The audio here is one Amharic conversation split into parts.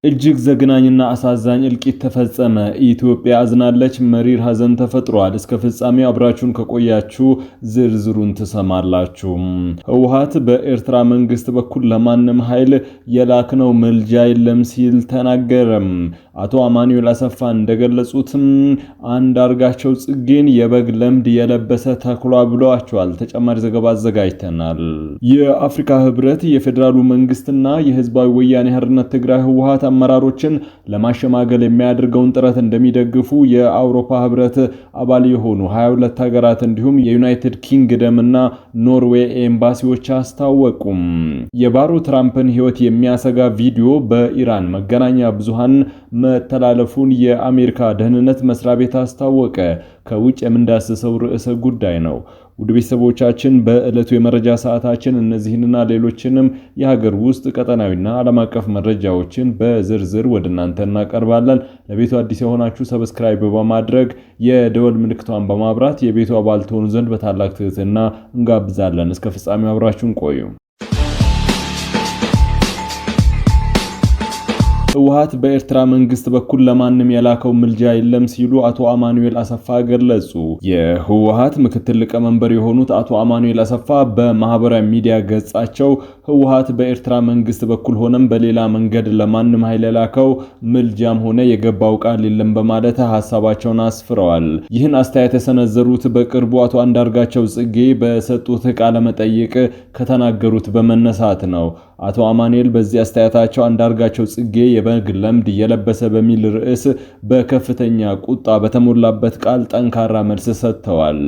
እጅግ ዘግናኝና አሳዛኝ እልቂት ተፈጸመ። ኢትዮጵያ አዝናለች። መሪር ሐዘን ተፈጥሯል። እስከ ፍጻሜው አብራችሁን ከቆያችሁ ዝርዝሩን ትሰማላችሁ። ህወሓት በኤርትራ መንግስት በኩል ለማንም ኃይል የላክነው ምልጃ የለም ሲል ተናገረም። አቶ አማኑኤል አሰፋ እንደገለጹትም አንዳርጋቸው ጽጌን የበግ ለምድ የለበሰ ተኩላ ብለዋቸዋል። ተጨማሪ ዘገባ አዘጋጅተናል። የአፍሪካ ህብረት የፌዴራሉ መንግስትና የህዝባዊ ወያኔ ሓርነት ትግራይ ህወሓት አመራሮችን ለማሸማገል የሚያደርገውን ጥረት እንደሚደግፉ የአውሮፓ ህብረት አባል የሆኑ 22 ሀገራት እንዲሁም የዩናይትድ ኪንግደም እና ኖርዌይ ኤምባሲዎች አስታወቁም። የባሮ ትራምፕን ህይወት የሚያሰጋ ቪዲዮ በኢራን መገናኛ ብዙሃን መተላለፉን የአሜሪካ ደህንነት መስሪያ ቤት አስታወቀ። ከውጭ የምንዳስሰው ርዕሰ ጉዳይ ነው። ውድ ቤተሰቦቻችን በዕለቱ የመረጃ ሰዓታችን እነዚህንና ሌሎችንም የሀገር ውስጥ ቀጠናዊና ዓለም አቀፍ መረጃዎችን በዝርዝር ወደ እናንተ እናቀርባለን። ለቤቱ አዲስ የሆናችሁ ሰብስክራይብ በማድረግ የደወል ምልክቷን በማብራት የቤቱ አባል ትሆኑ ዘንድ በታላቅ ትህትና እንጋብዛለን። እስከ ፍጻሜው አብራችሁን ቆዩ። ህወሓት በኤርትራ መንግስት በኩል ለማንም የላከው ምልጃ የለም ሲሉ አቶ አማኑኤል አሰፋ ገለጹ። የህወሓት ምክትል ሊቀመንበር የሆኑት አቶ አማኑኤል አሰፋ በማህበራዊ ሚዲያ ገጻቸው ህወሓት በኤርትራ መንግስት በኩል ሆነም በሌላ መንገድ ለማንም ኃይል የላከው ምልጃም ሆነ የገባው ቃል የለም በማለት ሐሳባቸውን አስፍረዋል። ይህን አስተያየት የሰነዘሩት በቅርቡ አቶ አንዳርጋቸው ጽጌ በሰጡት ቃለ መጠይቅ ከተናገሩት በመነሳት ነው። አቶ አማኑኤል በዚህ አስተያየታቸው አንዳርጋቸው ጽጌ የበግ ለምድ የለበሰ በሚል ርዕስ በከፍተኛ ቁጣ በተሞላበት ቃል ጠንካራ መልስ ሰጥተዋል።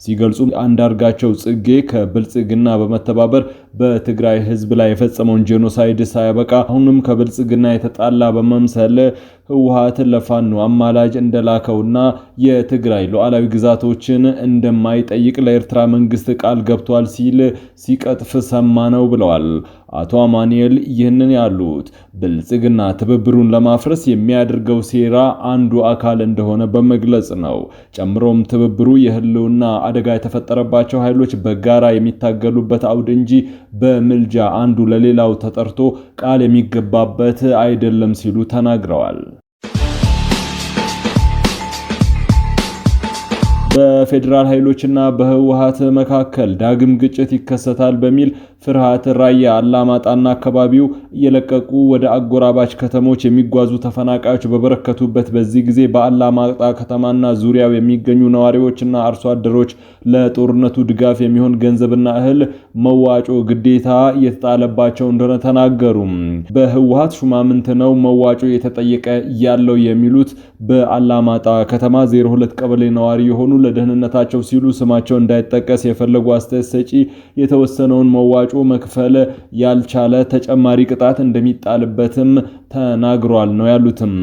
ሲገልጹ አንዳርጋቸው ጽጌ ከብልጽግና በመተባበር በትግራይ ህዝብ ላይ የፈጸመውን ጄኖሳይድ ሳያበቃ አሁንም ከብልጽግና የተጣላ በመምሰል ህወሓትን ለፋኖ አማላጅ እንደላከውና የትግራይ ሉዓላዊ ግዛቶችን እንደማይጠይቅ ለኤርትራ መንግስት ቃል ገብቷል ሲል ሲቀጥፍ ሰማነው ብለዋል። አቶ አማኑኤል ይህንን ያሉት ብልጽግና ትብብሩን ለማፍረስ የሚያደርገው ሴራ አንዱ አካል እንደሆነ በመግለጽ ነው። ጨምሮም ትብብሩ የህልውና አደጋ የተፈጠረባቸው ኃይሎች በጋራ የሚታገሉበት አውድ እንጂ በምልጃ አንዱ ለሌላው ተጠርቶ ቃል የሚገባበት አይደለም ሲሉ ተናግረዋል። በፌዴራል ኃይሎችና በህወሓት መካከል ዳግም ግጭት ይከሰታል በሚል ፍርሃት ራያ አላማጣና አካባቢው እየለቀቁ ወደ አጎራባች ከተሞች የሚጓዙ ተፈናቃዮች በበረከቱበት በዚህ ጊዜ በአላማጣ ከተማና ዙሪያው የሚገኙ ነዋሪዎችና አርሶ አደሮች ለጦርነቱ ድጋፍ የሚሆን ገንዘብና እህል መዋጮ ግዴታ እየተጣለባቸው እንደሆነ ተናገሩ። በህወሓት ሹማምንት ነው መዋጮ የተጠየቀ ያለው የሚሉት በአላማጣ ከተማ 02 ቀበሌ ነዋሪ የሆኑ ለደህንነታቸው ሲሉ ስማቸው እንዳይጠቀስ የፈለጉ አስተያየት ሰጪ የተወሰነውን መዋጮ መክፈል ያልቻለ ተጨማሪ ቅጣት እንደሚጣልበትም ተናግሯል ነው ያሉትም።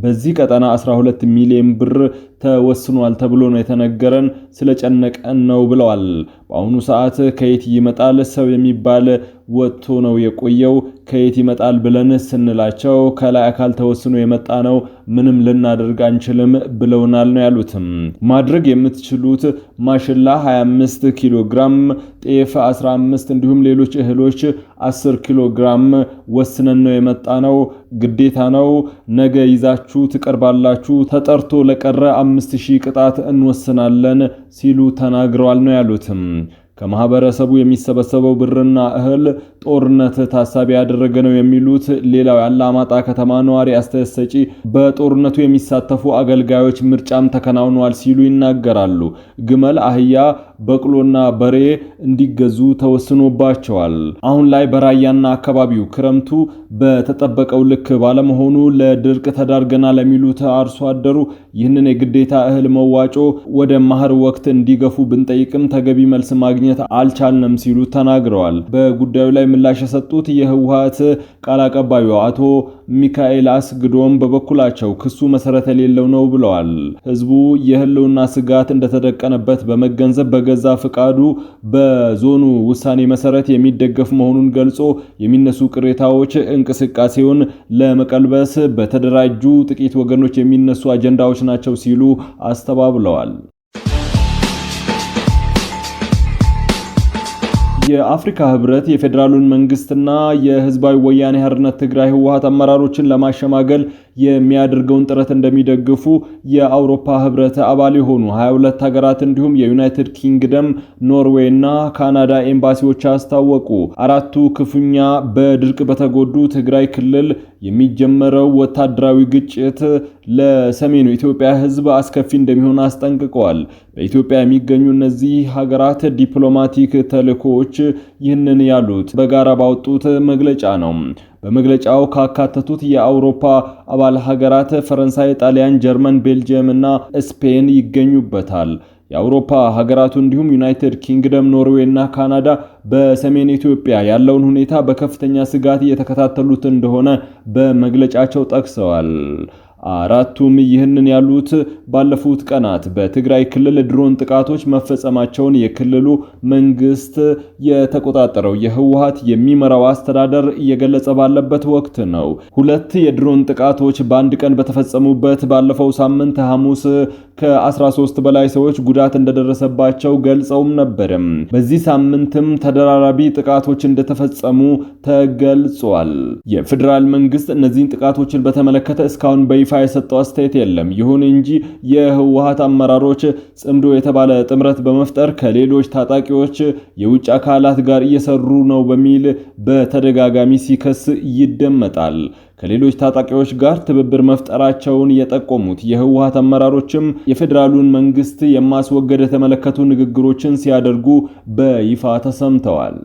በዚህ ቀጠና 12 ሚሊዮን ብር ተወስኗል ተብሎ ነው የተነገረን፣ ስለጨነቀን ነው ብለዋል። በአሁኑ ሰዓት ከየት ይመጣል ሰው የሚባል ወጥቶ ነው የቆየው፣ ከየት ይመጣል ብለን ስንላቸው ከላይ አካል ተወስኖ የመጣ ነው፣ ምንም ልናደርግ አንችልም ብለውናል ነው ያሉትም። ማድረግ የምትችሉት ማሽላ 25 ኪሎ ግራም፣ ጤፍ 15 እንዲሁም ሌሎች እህሎች 10 ኪሎ ግራም ወስነን ነው የመጣ ነው፣ ግዴታ ነው፣ ነገ ይዛችሁ ትቀርባላችሁ፣ ተጠርቶ ለቀረ 5000 ቅጣት እንወስናለን ሲሉ ተናግረዋል ነው ያሉትም። ከማህበረሰቡ የሚሰበሰበው ብርና እህል ጦርነት ታሳቢ ያደረገ ነው የሚሉት ሌላው የአላማጣ ከተማ ነዋሪ አስተያየት ሰጪ በጦርነቱ የሚሳተፉ አገልጋዮች ምርጫም ተከናውኗል ሲሉ ይናገራሉ። ግመል፣ አህያ፣ በቅሎና በሬ እንዲገዙ ተወስኖባቸዋል። አሁን ላይ በራያና አካባቢው ክረምቱ በተጠበቀው ልክ ባለመሆኑ ለድርቅ ተዳርገናል ለሚሉት አርሶ አደሩ ይህንን የግዴታ እህል መዋጮ ወደ መኸር ወቅት እንዲገፉ ብንጠይቅም ተገቢ መልስ ማግኘት አልቻልንም ሲሉ ተናግረዋል። በጉዳዩ ላይ ምላሽ የሰጡት የህወሓት ቃል አቀባዩ አቶ ሚካኤል አስግዶም በበኩላቸው ክሱ መሰረት የሌለው ነው ብለዋል። ህዝቡ የህልውና ስጋት እንደተደቀነበት በመገንዘብ በገዛ ፍቃዱ በዞኑ ውሳኔ መሰረት የሚደገፍ መሆኑን ገልጾ የሚነሱ ቅሬታዎች እንቅስቃሴውን ለመቀልበስ በተደራጁ ጥቂት ወገኖች የሚነሱ አጀንዳዎች ናቸው ሲሉ አስተባብለዋል። የአፍሪካ ህብረት የፌዴራሉን መንግስትና የህዝባዊ ወያኔ ሓርነት ትግራይ ህወሓት አመራሮችን ለማሸማገል የሚያደርገውን ጥረት እንደሚደግፉ የአውሮፓ ህብረት አባል የሆኑ 22 ሀገራት እንዲሁም የዩናይትድ ኪንግደም፣ ኖርዌይ እና ካናዳ ኤምባሲዎች አስታወቁ። አራቱ ክፉኛ በድርቅ በተጎዱ ትግራይ ክልል የሚጀመረው ወታደራዊ ግጭት ለሰሜኑ ኢትዮጵያ ህዝብ አስከፊ እንደሚሆን አስጠንቅቀዋል። በኢትዮጵያ የሚገኙ እነዚህ ሀገራት ዲፕሎማቲክ ተልእኮዎች ይህንን ያሉት በጋራ ባወጡት መግለጫ ነው። በመግለጫው ካካተቱት የአውሮፓ አባል ሀገራት ፈረንሳይ፣ ጣሊያን፣ ጀርመን፣ ቤልጂየም እና ስፔን ይገኙበታል። የአውሮፓ ሀገራቱ እንዲሁም ዩናይትድ ኪንግደም፣ ኖርዌይ እና ካናዳ በሰሜን ኢትዮጵያ ያለውን ሁኔታ በከፍተኛ ስጋት እየተከታተሉት እንደሆነ በመግለጫቸው ጠቅሰዋል። አራቱም ይህንን ያሉት ባለፉት ቀናት በትግራይ ክልል ድሮን ጥቃቶች መፈጸማቸውን የክልሉ መንግስት የተቆጣጠረው የህወሓት የሚመራው አስተዳደር እየገለጸ ባለበት ወቅት ነው። ሁለት የድሮን ጥቃቶች በአንድ ቀን በተፈጸሙበት ባለፈው ሳምንት ሐሙስ ከ13 በላይ ሰዎች ጉዳት እንደደረሰባቸው ገልጸውም ነበር። በዚህ ሳምንትም ተደራራቢ ጥቃቶች እንደተፈጸሙ ተገልጿል። የፌዴራል መንግስት እነዚህን ጥቃቶችን በተመለከተ እስካሁን በይፋ የሰጠው አስተያየት የለም። ይሁን እንጂ የህወሓት አመራሮች ጽምዶ የተባለ ጥምረት በመፍጠር ከሌሎች ታጣቂዎች የውጭ አካላት ጋር እየሰሩ ነው በሚል በተደጋጋሚ ሲከስ ይደመጣል። ከሌሎች ታጣቂዎች ጋር ትብብር መፍጠራቸውን የጠቆሙት የህወሓት አመራሮችም የፌዴራሉን መንግስት የማስወገድ የተመለከቱ ንግግሮችን ሲያደርጉ በይፋ ተሰምተዋል።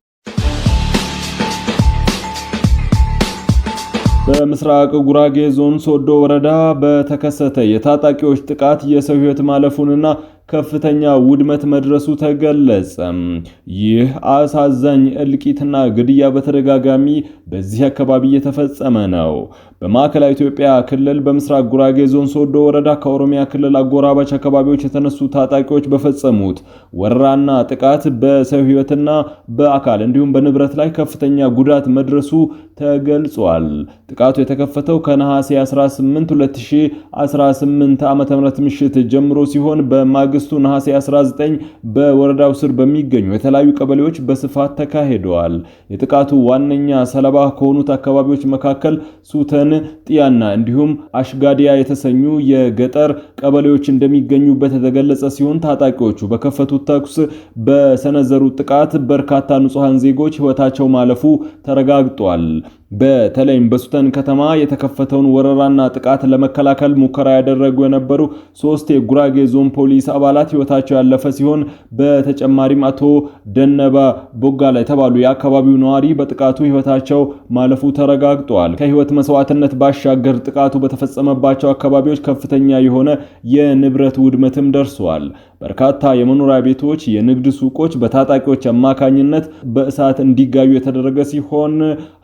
በምስራቅ ጉራጌ ዞን ሶዶ ወረዳ በተከሰተ የታጣቂዎች ጥቃት የሰው ህይወት ማለፉንና ከፍተኛ ውድመት መድረሱ ተገለጸ። ይህ አሳዛኝ እልቂትና ግድያ በተደጋጋሚ በዚህ አካባቢ እየተፈጸመ ነው። በማዕከላዊ ኢትዮጵያ ክልል በምስራቅ ጉራጌ ዞን ሶዶ ወረዳ ከኦሮሚያ ክልል አጎራባች አካባቢዎች የተነሱ ታጣቂዎች በፈጸሙት ወረራና ጥቃት በሰው ህይወትና በአካል እንዲሁም በንብረት ላይ ከፍተኛ ጉዳት መድረሱ ተገልጿል። ጥቃቱ የተከፈተው ከነሐሴ 18 2018 ዓ.ም ምሽት ጀምሮ ሲሆን በማግስቱ ነሐሴ 19 በወረዳው ስር በሚገኙ የተለያዩ ቀበሌዎች በስፋት ተካሂደዋል። የጥቃቱ ዋነኛ ሰለባ ከሆኑት አካባቢዎች መካከል ሱተን፣ ጢያና እንዲሁም አሽጋዲያ የተሰኙ የገጠር ቀበሌዎች እንደሚገኙበት የተገለጸ ሲሆን ታጣቂዎቹ በከፈቱት ተኩስ በሰነዘሩት ጥቃት በርካታ ንጹሃን ዜጎች ህይወታቸው ማለፉ ተረጋግጧል። በተለይም በሱተን ከተማ የተከፈተውን ወረራና ጥቃት ለመከላከል ሙከራ ያደረጉ የነበሩ 3 የጉራጌ ዞን ፖሊስ አባላት ህይወታቸው ያለፈ ሲሆን በተጨማሪም አቶ ደነባ ቦጋላ የተባሉ የአካባቢው ነዋሪ በጥቃቱ ህይወታቸው ማለፉ ተረጋግጧል። ከህይወት መስዋዕትነት ባሻገር ጥቃቱ በተፈጸመባቸው አካባቢዎች ከፍተኛ የሆነ የንብረት ውድመትም ደርሷል። በርካታ የመኖሪያ ቤቶች፣ የንግድ ሱቆች በታጣቂዎች አማካኝነት በእሳት እንዲጋዩ የተደረገ ሲሆን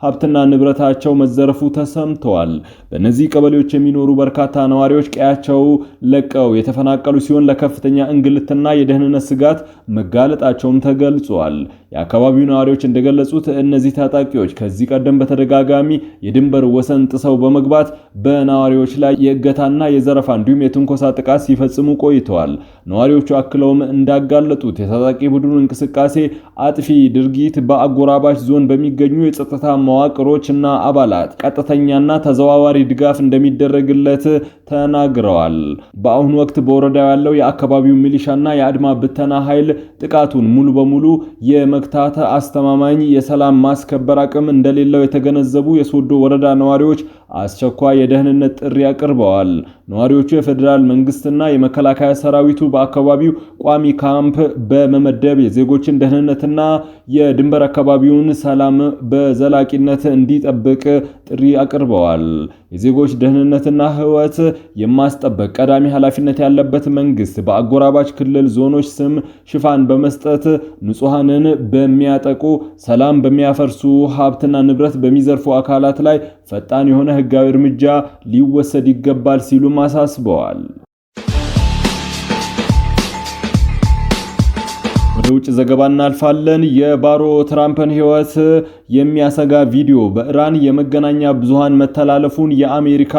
ሀብትና ንብረታቸው መዘረፉ ተሰምተዋል። በእነዚህ ቀበሌዎች የሚኖሩ በርካታ ነዋሪዎች ቀያቸው ለቀው የተፈናቀሉ ሲሆን ለከፍተኛ እንግልትና የደህንነት ስጋት መጋለጣቸውም ተገልጿል። የአካባቢው ነዋሪዎች እንደገለጹት እነዚህ ታጣቂዎች ከዚህ ቀደም በተደጋጋሚ የድንበር ወሰን ጥሰው በመግባት በነዋሪዎች ላይ የእገታና የዘረፋ እንዲሁም የትንኮሳ ጥቃት ሲፈጽሙ ቆይተዋል። ነዋሪዎቹ አክለውም እንዳጋለጡት የታጣቂ ቡድኑ እንቅስቃሴ አጥፊ ድርጊት በአጎራባች ዞን በሚገኙ የጸጥታ መዋቅሮችና አባላት ቀጥተኛና ተዘዋዋሪ ድጋፍ እንደሚደረግለት ተናግረዋል። በአሁኑ ወቅት በወረዳው ያለው የአካባቢው ሚሊሻና የአድማ ብተና ኃይል ጥቃቱን ሙሉ በሙሉ የመክታት አስተማማኝ የሰላም ማስከበር አቅም እንደሌለው የተገነዘቡ የሶዶ ወረዳ ነዋሪዎች አስቸኳይ የደህንነት ጥሪ አቅርበዋል። ነዋሪዎቹ የፌዴራል መንግስትና የመከላከያ ሰራዊቱ በአካባቢው ቋሚ ካምፕ በመመደብ የዜጎችን ደህንነትና የድንበር አካባቢውን ሰላም በዘላቂነት እንዲጠብቅ ጥሪ አቅርበዋል። የዜጎች ደህንነትና ሕይወት የማስጠበቅ ቀዳሚ ኃላፊነት ያለበት መንግስት በአጎራባች ክልል ዞኖች ስም ሽፋን በመስጠት ንጹሃንን በሚያጠቁ፣ ሰላም በሚያፈርሱ፣ ሀብትና ንብረት በሚዘርፉ አካላት ላይ ፈጣን የሆነ ህጋዊ እርምጃ ሊወሰድ ይገባል ሲሉም አሳስበዋል። ወደ ውጭ ዘገባ እናልፋለን። የባሮ ትራምፕን ህይወት የሚያሰጋ ቪዲዮ በኢራን የመገናኛ ብዙሃን መተላለፉን የአሜሪካ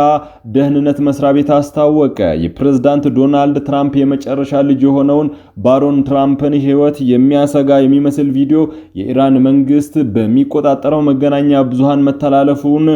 ደህንነት መስሪያ ቤት አስታወቀ። የፕሬዝዳንት ዶናልድ ትራምፕ የመጨረሻ ልጅ የሆነውን ባሮን ትራምፕን ሕይወት የሚያሰጋ የሚመስል ቪዲዮ የኢራን መንግስት በሚቆጣጠረው መገናኛ ብዙሃን መተላለፉን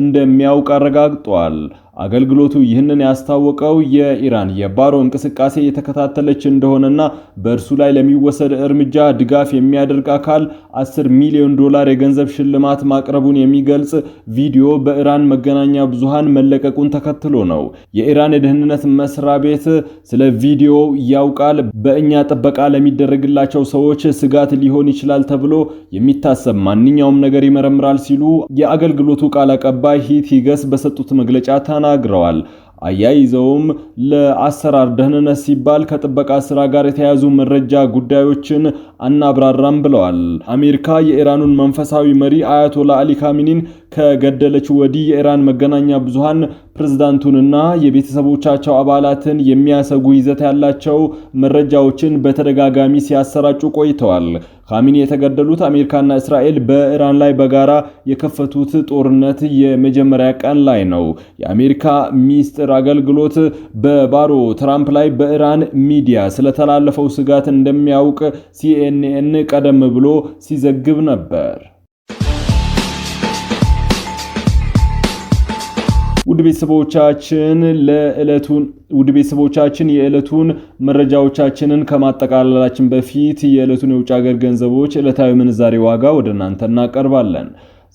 እንደሚያውቅ አረጋግጧል። አገልግሎቱ ይህንን ያስታወቀው የኢራን የባሮ እንቅስቃሴ የተከታተለች እንደሆነና በእርሱ ላይ ለሚወሰድ እርምጃ ድጋፍ የሚያደርግ አካል $10 ሚሊዮን የገንዘብ ሽልማት ማቅረቡን የሚገልጽ ቪዲዮ በኢራን መገናኛ ብዙሃን መለቀቁን ተከትሎ ነው። የኢራን የደህንነት መስሪያ ቤት ስለ ቪዲዮ ያውቃል፣ በእኛ ጥበቃ ለሚደረግላቸው ሰዎች ስጋት ሊሆን ይችላል ተብሎ የሚታሰብ ማንኛውም ነገር ይመረምራል ሲሉ የአገልግሎቱ ቃል አቀባይ ሂት ሂገስ በሰጡት መግለጫ ተናግረዋል። አያይዘውም ለአሰራር ደህንነት ሲባል ከጥበቃ ስራ ጋር የተያዙ መረጃ ጉዳዮችን አናብራራም ብለዋል። አሜሪካ የኢራኑን መንፈሳዊ መሪ አያቶላ አሊ ካሚኒን ከገደለች ወዲህ የኢራን መገናኛ ብዙሃን ፕሬዝዳንቱንና የቤተሰቦቻቸው አባላትን የሚያሰጉ ይዘት ያላቸው መረጃዎችን በተደጋጋሚ ሲያሰራጩ ቆይተዋል። ካሚኒ የተገደሉት አሜሪካና እስራኤል በኢራን ላይ በጋራ የከፈቱት ጦርነት የመጀመሪያ ቀን ላይ ነው። የአሜሪካ ሚስጥር አገልግሎት በባሮ ትራምፕ ላይ በኢራን ሚዲያ ስለተላለፈው ስጋት እንደሚያውቅ CNN ቀደም ብሎ ሲዘግብ ነበር። ውድ ቤተሰቦቻችን የዕለቱን መረጃዎቻችንን ከማጠቃለላችን በፊት የዕለቱን የውጭ ሀገር ገንዘቦች ዕለታዊ ምንዛሬ ዋጋ ወደ እናንተ እናቀርባለን።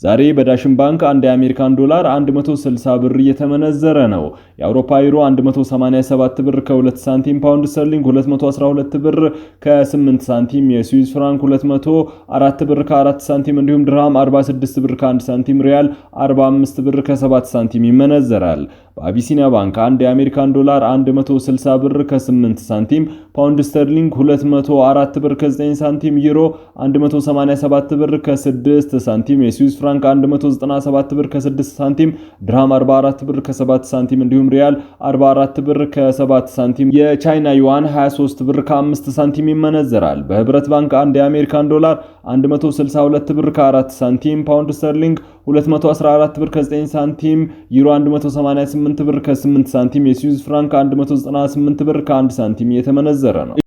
ዛሬ በዳሽን ባንክ አንድ የአሜሪካን ዶላር 160 ብር እየተመነዘረ ነው። የአውሮፓ ዩሮ 187 ብር ከ2 ሳንቲም፣ ፓውንድ ስተርሊንግ 212 ብር ከ8 ሳንቲም፣ የስዊስ ፍራንክ 204 ብር ከ4 ሳንቲም እንዲሁም ድርሃም 46 ብር ከ1 ሳንቲም፣ ሪያል 45 ብር ከ7 ሳንቲም ይመነዘራል። በአቢሲኒያ ባንክ አንድ የአሜሪካን ዶላር 160 ብር ከ8 ሳንቲም፣ ፓውንድ ስተርሊንግ 204 ብር ከ9 ሳንቲም፣ ዩሮ 187 ብር ከ6 ሳንቲም፣ የስዊስ ፍራንክ 197 ብር ከ6 ሳንቲም፣ ድርሃም 44 ብር ከ7 ሳንቲም እንዲሁም ሪያል 44 ብር ከ7 ሳንቲም፣ የቻይና ዩዋን 23 ብር ከ5 ሳንቲም ይመነዘራል። በህብረት ባንክ አንድ የአሜሪካን ዶላር 162 ብር ከ4 ሳንቲም፣ ፓውንድ ስተርሊንግ 214 ብር ከ9 ሳንቲም፣ ዩሮ 188 ብር ከ8 ሳንቲም፣ የስዊዝ ፍራንክ 198 ብር ከ1 ሳንቲም የተመነዘረ ነው።